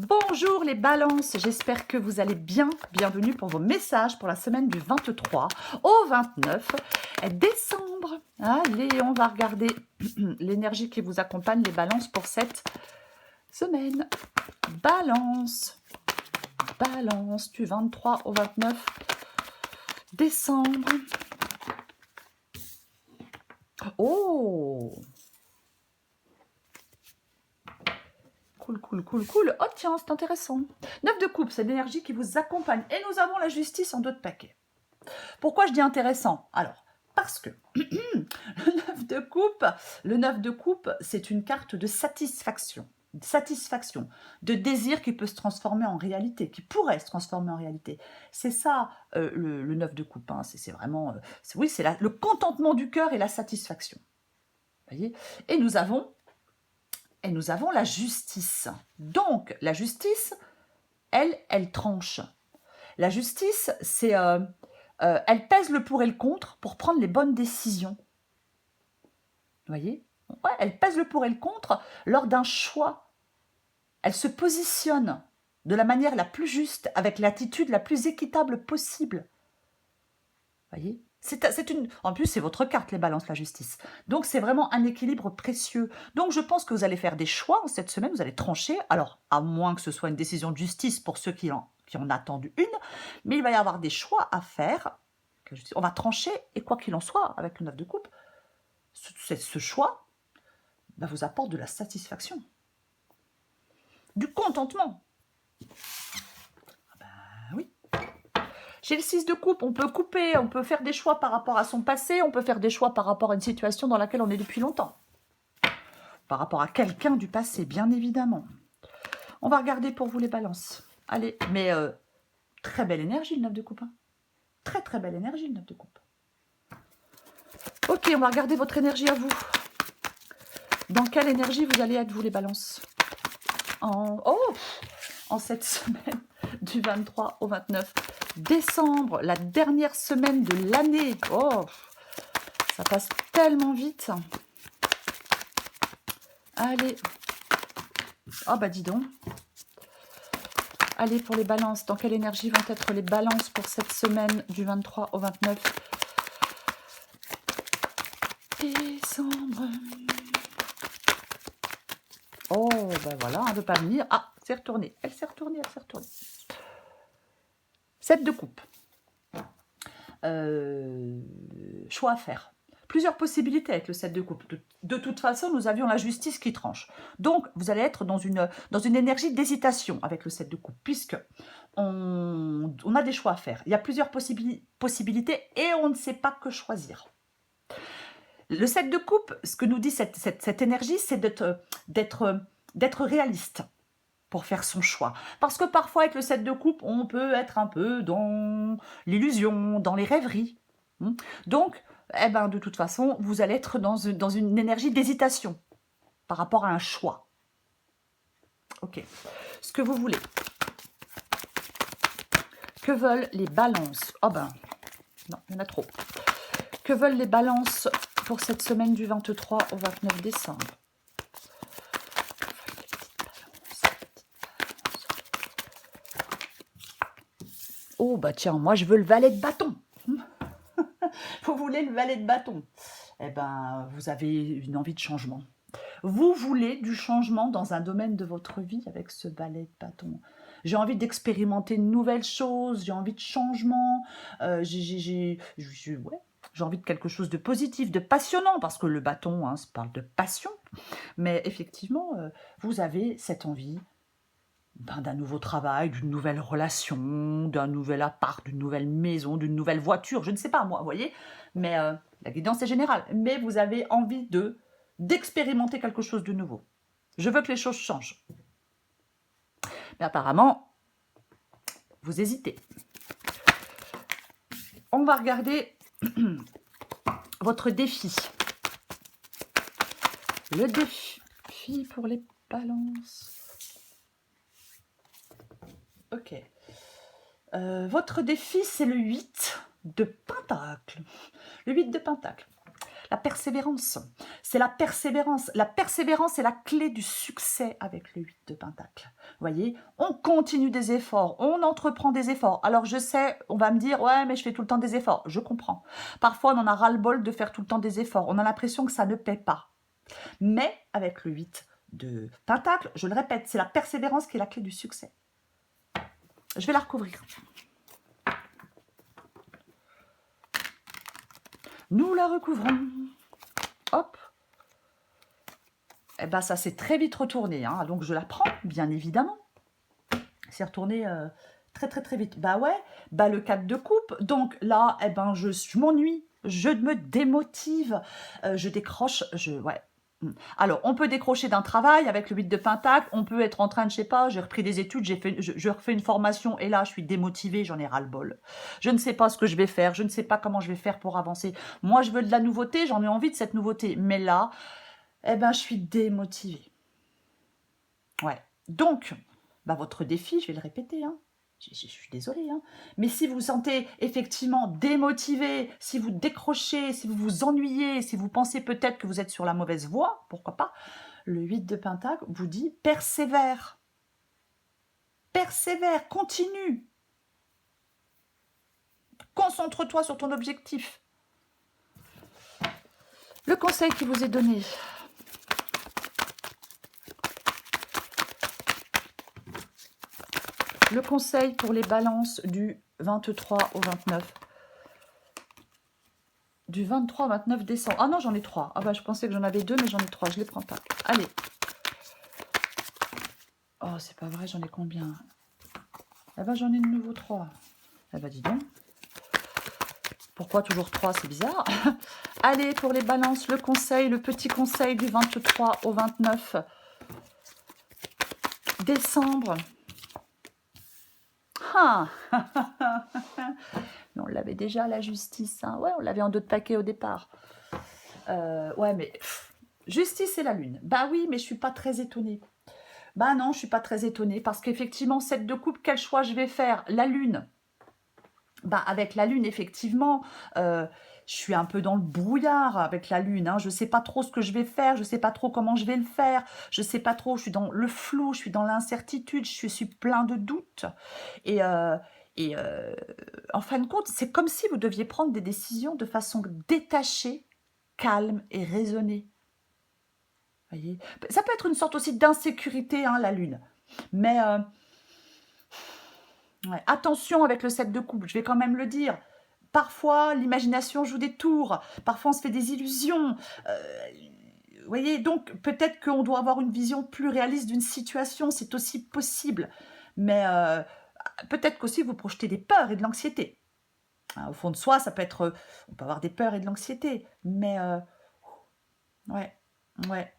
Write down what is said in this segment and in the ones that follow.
Bonjour les balances, j'espère que vous allez bien. Bienvenue pour vos messages pour la semaine du 23 au 29 décembre. Allez, on va regarder l'énergie qui vous accompagne, les balances pour cette semaine. Balance, balance du 23 au 29 décembre. Oh! Cool. Oh tiens, c'est intéressant. 9 de coupe, c'est l'énergie qui vous accompagne. Et nous avons la justice en 2 de paquet. Pourquoi je dis intéressant? Alors, parce que le 9 de coupe, c'est une carte de satisfaction. Satisfaction, de désir qui peut se transformer en réalité, qui pourrait se transformer en réalité. C'est ça le 9 de coupe. Hein. C'est vraiment, oui, c'est le contentement du cœur et la satisfaction. Vous voyez? Et nous avons la justice. Donc, la justice, elle tranche. La justice, c'est, elle pèse le pour et le contre pour prendre les bonnes décisions. Vous voyez? Ouais, elle pèse le pour et le contre lors d'un choix. Elle se positionne de la manière la plus juste, avec l'attitude la plus équitable possible. Vous voyez? En plus, c'est votre carte, les balances, la justice. Donc, c'est vraiment un équilibre précieux. Donc, je pense que vous allez faire des choix en cette semaine, vous allez trancher. Alors, à moins que ce soit une décision de justice pour ceux qui en attendent une, mais il va y avoir des choix à faire. On va trancher, et quoi qu'il en soit, avec le 9 de coupe, ce choix vous apporte de la satisfaction, du contentement. Oui. Chez le 6 de coupe, on peut couper, on peut faire des choix par rapport à son passé, on peut faire des choix par rapport à une situation dans laquelle on est depuis longtemps. Par rapport à quelqu'un du passé, bien évidemment. On va regarder pour vous les balances. Allez, mais très belle énergie le 9 de coupe. Hein. Très belle énergie le 9 de coupe. Ok, on va regarder votre énergie à vous. Dans quelle énergie vous allez être, vous les balances? En cette semaine du 23 au 29 décembre, la dernière semaine de l'année. Oh, ça passe tellement vite. Allez. Oh bah dis donc. Allez pour les balances. Dans quelle énergie vont être les balances pour cette semaine du 23 au 29 décembre? Oh bah voilà, elle ne veut pas venir. Ah, c'est retourné. Elle s'est retournée. 7 de coupe. Choix à faire. Plusieurs possibilités avec le 7 de coupe. De toute façon, nous avions la justice qui tranche. Donc, vous allez être dans une énergie d'hésitation avec le 7 de coupe, puisque on a des choix à faire. Il y a plusieurs possibilités et on ne sait pas que choisir. Le 7 de coupe, ce que nous dit cette énergie, c'est d'être réaliste pour faire son choix. Parce que parfois, avec le 7 de coupe, on peut être un peu dans l'illusion, dans les rêveries. Donc, de toute façon, vous allez être dans une énergie d'hésitation par rapport à un choix. Ok. Ce que vous voulez. Que veulent les balances? Oh ben, non, il y en a trop. Que veulent les balances pour cette semaine du 23 au 29 décembre? Oh bah tiens, moi je veux le valet de bâton. Vous voulez le valet de bâton? Eh ben, vous avez une envie de changement. Vous voulez du changement dans un domaine de votre vie avec ce valet de bâton. J'ai envie d'expérimenter de nouvelles choses, j'ai envie de changement, j'ai envie de quelque chose de positif, de passionnant, parce que le bâton, hein, ça parle de passion. Mais effectivement, vous avez cette envie d'un nouveau travail, d'une nouvelle relation, d'un nouvel appart, d'une nouvelle maison, d'une nouvelle voiture, je ne sais pas moi, vous voyez. Mais la guidance est générale. Mais vous avez envie d'expérimenter quelque chose de nouveau. Je veux que les choses changent. Mais apparemment, vous hésitez. On va regarder votre défi. Le défi pour les balances. Ok. Votre défi, c'est le 8 de Pentacle. Le 8 de Pentacle. La persévérance. C'est la persévérance. La persévérance est la clé du succès avec le 8 de Pentacle. Vous voyez, on continue des efforts, on entreprend des efforts. Alors je sais, on va me dire, ouais, mais je fais tout le temps des efforts. Je comprends. Parfois, on en a ras-le-bol de faire tout le temps des efforts. On a l'impression que ça ne paie pas. Mais avec le 8 de Pentacle, je le répète, c'est la persévérance qui est la clé du succès. Je vais la recouvrir. Nous la recouvrons. Hop. Eh ben, ça s'est très vite retourné, hein. Donc je la prends, bien évidemment. C'est retourné très très très vite. Bah ouais, bah le 4 de coupe. Donc là, eh ben, je m'ennuie, je me démotive, je décroche, ouais. Alors, on peut décrocher d'un travail avec le 8 de Pentacle, on peut être en train de, je sais pas, j'ai repris des études, je refais une formation et là, je suis démotivée, j'en ai ras-le-bol. Je ne sais pas ce que je vais faire, je ne sais pas comment je vais faire pour avancer. Moi, je veux de la nouveauté, j'en ai envie de cette nouveauté. Mais là, eh ben, je suis démotivée. Ouais. Donc, bah, votre défi, je vais le répéter, hein. Je suis désolée, hein. Mais si vous vous sentez effectivement démotivé, si vous décrochez, si vous vous ennuyez, si vous pensez peut-être que vous êtes sur la mauvaise voie, pourquoi pas, le 8 de Pentacle vous dit persévère. Persévère, continue. Concentre-toi sur ton objectif. Le conseil qui vous est donné. Le conseil pour les balances du 23 au 29. Du 23 au 29 décembre. Ah non, j'en ai 3. Ah bah, je pensais que j'en avais 2, mais j'en ai 3. Je les prends pas. Allez. Oh, c'est pas vrai, j'en ai combien? Eh ben, j'en ai de nouveau 3. Eh ben, dis donc. Pourquoi toujours 3? C'est bizarre. Allez, pour les balances, le conseil, le petit conseil du 23 au 29 décembre. Ah. On l'avait déjà, la justice. Hein. Ouais, on l'avait en 2 de paquet au départ. Ouais, mais justice et la lune. Bah oui, mais je suis pas très étonnée. Bah non, je suis pas très étonnée parce qu'effectivement, 7 de coupe, quel choix je vais faire? La lune. Bah avec la lune, effectivement, je suis un peu dans le brouillard avec la lune. Hein. Je ne sais pas trop ce que je vais faire, je ne sais pas trop comment je vais le faire, je ne sais pas trop, je suis dans le flou, je suis dans l'incertitude, je suis plein de doutes. Et, en fin de compte, c'est comme si vous deviez prendre des décisions de façon détachée, calme et raisonnée. Voyez, ça peut être une sorte aussi d'insécurité, hein, la lune. Mais ouais, attention avec le 7 de coupe, je vais quand même le dire. Parfois, l'imagination joue des tours. Parfois, on se fait des illusions. Vous voyez, donc peut-être qu'on doit avoir une vision plus réaliste d'une situation. C'est aussi possible. Mais peut-être qu'aussi, vous projetez des peurs et de l'anxiété. Au fond de soi, ça peut être... on peut avoir des peurs et de l'anxiété. Mais... ouais, ouais.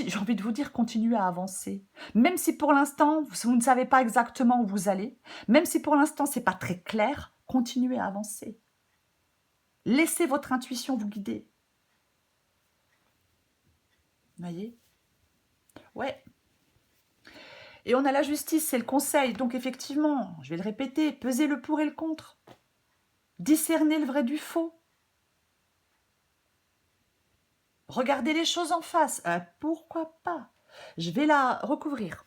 J'ai envie de vous dire, continuez à avancer. Même si pour l'instant, vous ne savez pas exactement où vous allez, même si pour l'instant, ce n'est pas très clair, continuez à avancer. Laissez votre intuition vous guider. Vous voyez? Ouais. Et on a la justice, c'est le conseil. Donc effectivement, je vais le répéter, pesez le pour et le contre. Discernez le vrai du faux. Regardez les choses en face. Pourquoi pas? Je vais la recouvrir.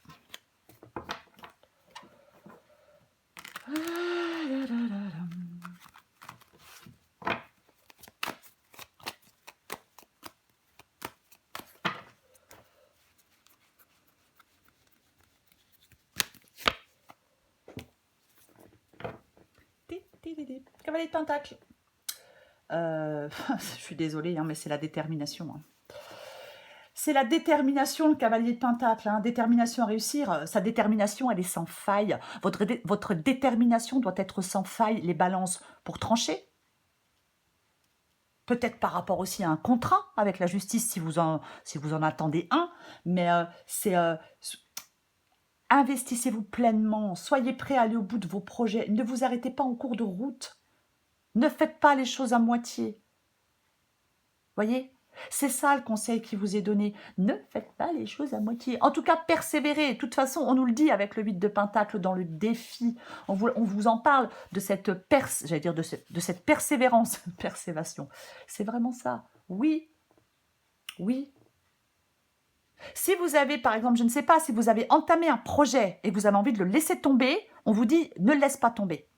Cavalier de Pentacle. Je suis désolée, hein, mais c'est la détermination. Hein. C'est la détermination, le cavalier de Pentacle. Hein. Détermination à réussir. Sa détermination, elle est sans faille. Votre détermination doit être sans faille. Les balances pour trancher. Peut-être par rapport aussi à un contrat avec la justice, si vous en attendez un. Mais c'est... investissez-vous pleinement. Soyez prêts à aller au bout de vos projets. Ne vous arrêtez pas en cours de route. Ne faites pas les choses à moitié. Voyez? C'est ça le conseil qui vous est donné. Ne faites pas les choses à moitié. En tout cas, persévérez. De toute façon, on nous le dit avec le 8 de Pentacle dans le défi. On vous en parle de cette, j'allais dire de cette persévérance. Persévation. C'est vraiment ça. Oui, oui. Si vous avez, par exemple, je ne sais pas, si vous avez entamé un projet et que vous avez envie de le laisser tomber, on vous dit ne le laisse pas tomber.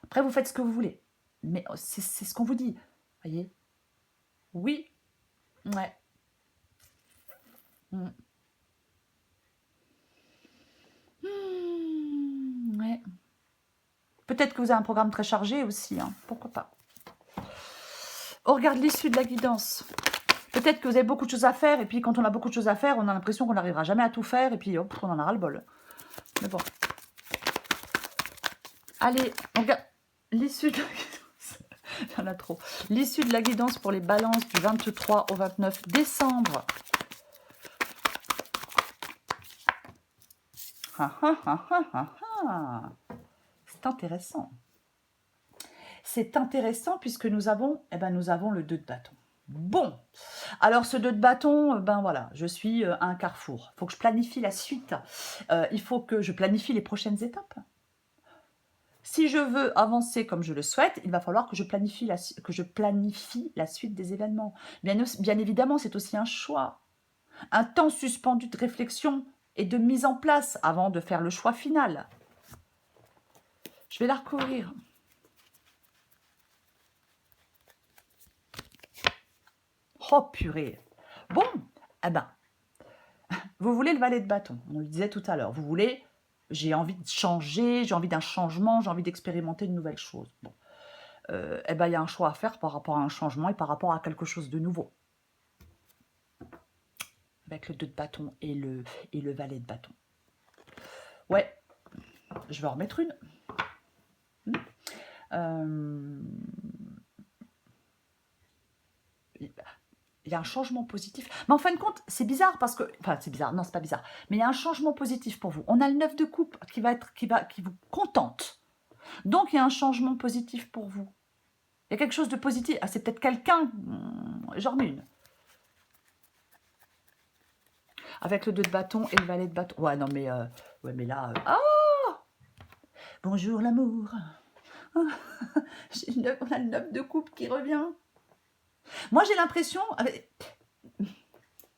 Après, vous faites ce que vous voulez. Mais c'est ce qu'on vous dit. Voyez? Oui. Ouais. Mm. Ouais. Peut-être que vous avez un programme très chargé aussi, hein. Pourquoi pas. On regarde l'issue de la guidance. Peut-être que vous avez beaucoup de choses à faire, et puis quand on a beaucoup de choses à faire, on a l'impression qu'on n'arrivera jamais à tout faire, et puis hop, on en a ras le bol. Mais bon. Allez, on regarde l'issue de la guidance. Il y en a trop. L'issue de la guidance pour les balances du 23 au 29 décembre. C'est intéressant. C'est intéressant puisque nous avons, nous avons le 2 de bâton. Bon, alors ce 2 de bâton, ben voilà, je suis à un carrefour. Il faut que je planifie la suite. Il faut que je planifie les prochaines étapes. Si je veux avancer comme je le souhaite, il va falloir que je planifie la suite des événements. Bien évidemment, c'est aussi un choix. Un temps suspendu de réflexion et de mise en place avant de faire le choix final. Je vais la recouvrir. Oh purée. Bon, eh ben, vous voulez le valet de bâton, on le disait tout à l'heure. Vous voulez, j'ai envie de changer, j'ai envie d'un changement, j'ai envie d'expérimenter de nouvelles choses. Bon, eh ben, il y a un choix à faire par rapport à un changement et par rapport à quelque chose de nouveau. Avec le 2 de bâton et le valet de bâton. Ouais, je vais en remettre une. Il y a un changement positif. Mais en fin de compte, c'est bizarre parce que... Enfin, c'est bizarre. Non, c'est pas bizarre. Mais il y a un changement positif pour vous. On a le 9 de coupe qui vous contente. Donc, il y a un changement positif pour vous. Il y a quelque chose de positif. Ah, c'est peut-être quelqu'un... J'en remets une. Avec le 2 de bâton et le valet de bâton. Ouais, non, mais... ouais, mais là... Ah, bonjour l'amour. On a le 9 de coupe qui revient. Moi, j'ai l'impression...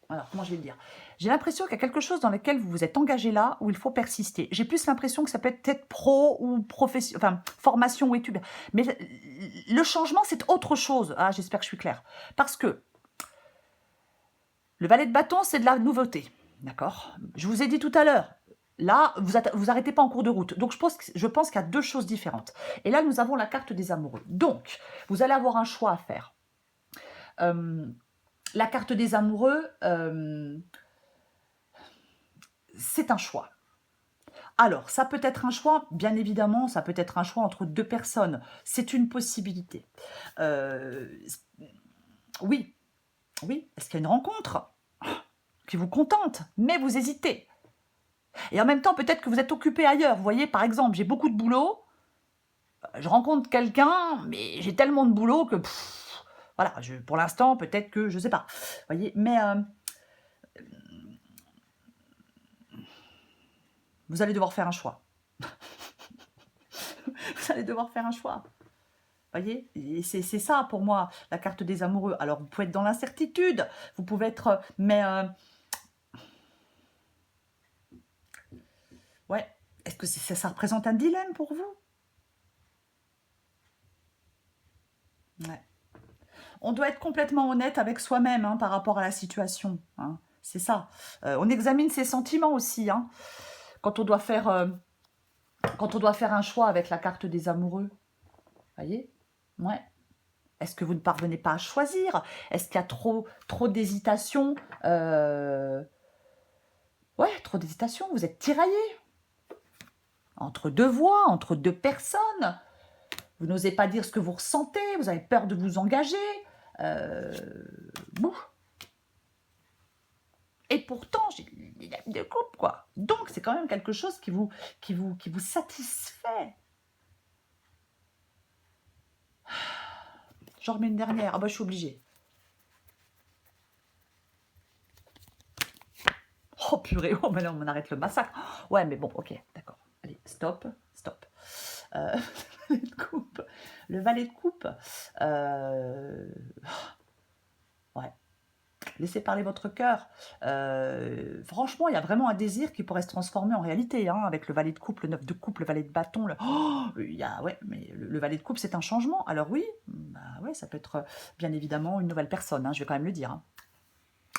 Alors, comment je vais le dire? J'ai l'impression qu'il y a quelque chose dans lequel vous vous êtes engagé là, où il faut persister. J'ai plus l'impression que ça peut être pro ou profession, enfin, formation ou études. Mais le changement, c'est autre chose. Ah, j'espère que je suis claire. Parce que le valet de bâton, c'est de la nouveauté. D'accord? Je vous ai dit tout à l'heure, là, vous arrêtez pas en cours de route. Donc, je pense qu'il y a deux choses différentes. Et là, nous avons la carte des amoureux. Donc, vous allez avoir un choix à faire. La carte des amoureux, c'est un choix. Alors, ça peut être un choix, bien évidemment, ça peut être un choix entre deux personnes. C'est une possibilité. Oui, oui, est-ce qu'il y a une rencontre qui vous contente, mais vous hésitez? Et en même temps, peut-être que vous êtes occupé ailleurs. Vous voyez, par exemple, j'ai beaucoup de boulot, je rencontre quelqu'un, mais j'ai tellement de boulot que... voilà, pour l'instant, peut-être que... je ne sais pas. Vous voyez, mais... vous allez devoir faire un choix. Vous allez devoir faire un choix. Voyez, c'est ça pour moi, la carte des amoureux. Alors, vous pouvez être dans l'incertitude, vous pouvez être... Mais... ouais, est-ce que ça représente un dilemme pour vous? Ouais. On doit être complètement honnête avec soi-même hein, par rapport à la situation. Hein. C'est ça. On examine ses sentiments aussi. Hein, quand on doit faire un choix avec la carte des amoureux. Voyez? Ouais. Est-ce que vous ne parvenez pas à choisir? Est-ce qu'il y a trop d'hésitation? Ouais, trop d'hésitation. Vous êtes tiraillé entre deux voix, entre deux personnes. Vous n'osez pas dire ce que vous ressentez. Vous avez peur de vous engager. Bon. Et pourtant, j'ai de couple, quoi. Donc, c'est quand même quelque chose qui vous satisfait. J'en remets une dernière. Ah bah, je suis obligée. Oh purée, oh mais là on arrête le massacre. Ouais mais bon, ok, d'accord. Allez, stop. Le valet de coupe. Ouais. Laissez parler votre cœur. Franchement, il y a vraiment un désir qui pourrait se transformer en réalité, hein, avec le valet de coupe, le 9 de coupe, le valet de bâton. Ouais, mais le valet de coupe, c'est un changement. Alors oui, bah ouais, ça peut être bien évidemment une nouvelle personne, hein, je vais quand même le dire, hein.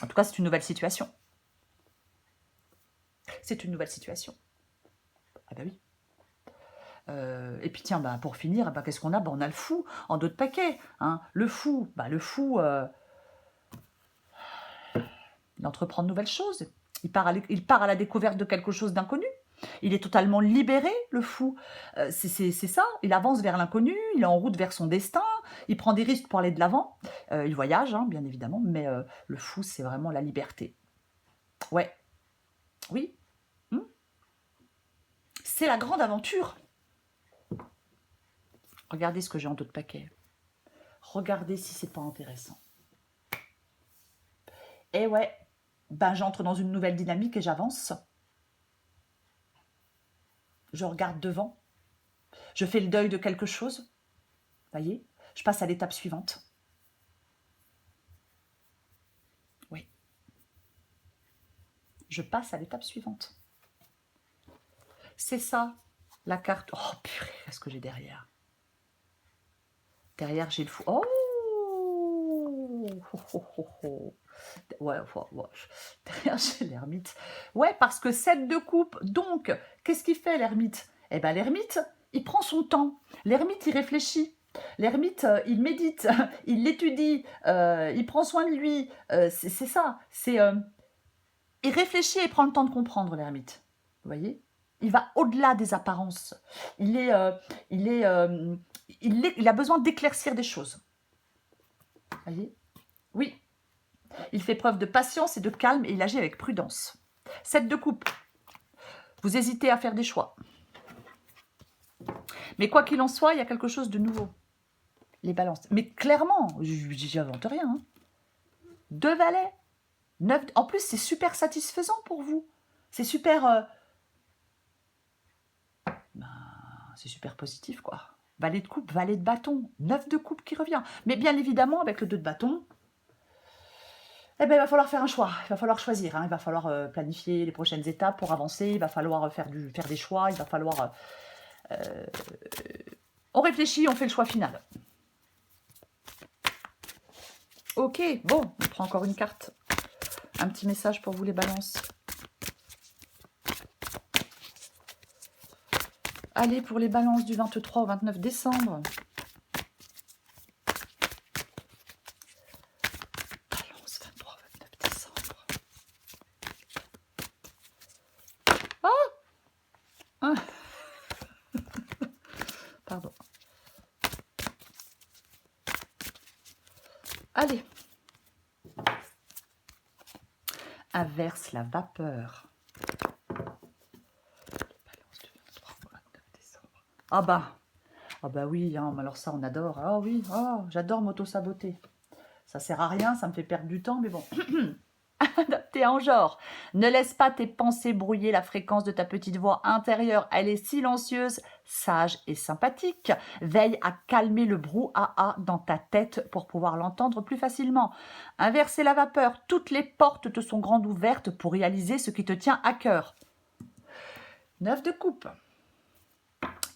En tout cas, c'est une nouvelle situation. C'est une nouvelle situation. Ah bah oui. Et puis tiens, bah, pour finir, bah, qu'est-ce qu'on a? Bah, on a le fou en dos de paquet, hein. Le fou, il entreprend de nouvelles choses. Il part à la découverte de quelque chose d'inconnu. Il est totalement libéré, le fou. C'est ça, il avance vers l'inconnu, il est en route vers son destin, il prend des risques pour aller de l'avant. Il voyage, hein, bien évidemment, mais le fou, c'est vraiment la liberté. Ouais, oui, hmm, c'est la grande aventure. Regardez ce que j'ai en dos de paquet. Regardez si c'est pas intéressant. Et ouais, ben j'entre dans une nouvelle dynamique et j'avance. Je regarde devant. Je fais le deuil de quelque chose. Voyez, je passe à l'étape suivante. Oui. Je passe à l'étape suivante. C'est ça, la carte. Oh purée, qu'est-ce que j'ai derrière? Derrière, j'ai le fou. Oh, ouais, ouais. Derrière, j'ai l'ermite. Ouais, parce que 7 de coupe. Donc, qu'est-ce qu'il fait, l'ermite? Eh bien, l'ermite, il prend son temps. L'ermite, il réfléchit. L'ermite, il médite, il l'étudie, il prend soin de lui. C'est ça. Il réfléchit et prend le temps de comprendre, l'ermite. Vous voyez? Il va au-delà des apparences. Il a besoin d'éclaircir des choses. Vous voyez? Oui. Il fait preuve de patience et de calme et il agit avec prudence. 7 de coupe. Vous hésitez à faire des choix. Mais quoi qu'il en soit, il y a quelque chose de nouveau. Les balances. Mais clairement, j'invente rien. Hein. 2 valets. 9. En plus, c'est super satisfaisant pour vous. C'est super... c'est super positif, quoi. Valet de coupe, valet de bâton. 9 de coupe qui revient. Mais bien évidemment, avec le 2 de bâton, eh ben, il va falloir faire un choix, il va falloir choisir, hein. Il va falloir planifier les prochaines étapes pour avancer, il va falloir faire des choix, il va falloir... on réfléchit, on fait le choix final. Ok, bon, on prend encore une carte. Un petit message pour vous les balances. Allez, pour les balances du 23 au 29 décembre. Balance 23 au 29 décembre. Ah, pardon. Allez. Inverse la vapeur. Ah bah oui, hein, alors ça on adore. Ah oui, oh, j'adore m'auto-saboter. Ça sert à rien, ça me fait perdre du temps, mais bon. Adapté en genre. Ne laisse pas tes pensées brouiller la fréquence de ta petite voix intérieure. Elle est silencieuse, sage et sympathique. Veille à calmer le brouhaha dans ta tête pour pouvoir l'entendre plus facilement. Inverser la vapeur. Toutes les portes te sont grandes ouvertes pour réaliser ce qui te tient à cœur. 9 de coupe.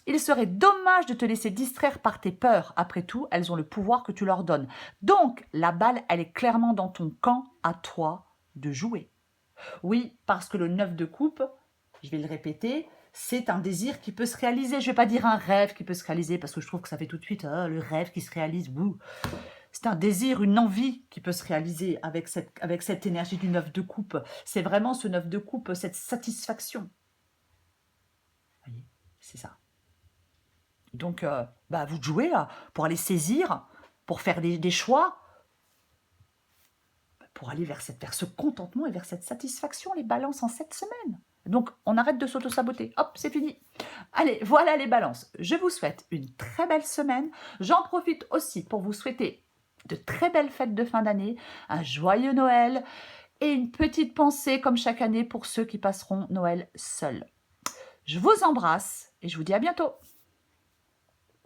Il serait dommage de te laisser distraire par tes peurs. Après tout, elles ont le pouvoir que tu leur donnes. Donc, la balle, elle est clairement dans ton camp, à toi de jouer. Oui, parce que le 9 de coupe, je vais le répéter, c'est un désir qui peut se réaliser. Je ne vais pas dire un rêve qui peut se réaliser, parce que je trouve que ça fait tout de suite le rêve qui se réalise. C'est un désir, une envie qui peut se réaliser avec cette énergie du 9 de coupe. C'est vraiment ce 9 de coupe, cette satisfaction. Vous voyez, c'est ça. Donc, vous jouez là, pour aller saisir, pour faire des choix, pour aller vers ce contentement et vers cette satisfaction, les balances en 7 semaines. Donc, on arrête de s'auto-saboter. Hop, c'est fini. Allez, voilà les balances. Je vous souhaite une très belle semaine. J'en profite aussi pour vous souhaiter de très belles fêtes de fin d'année, un joyeux Noël et une petite pensée, comme chaque année, pour ceux qui passeront Noël seuls. Je vous embrasse et je vous dis à bientôt.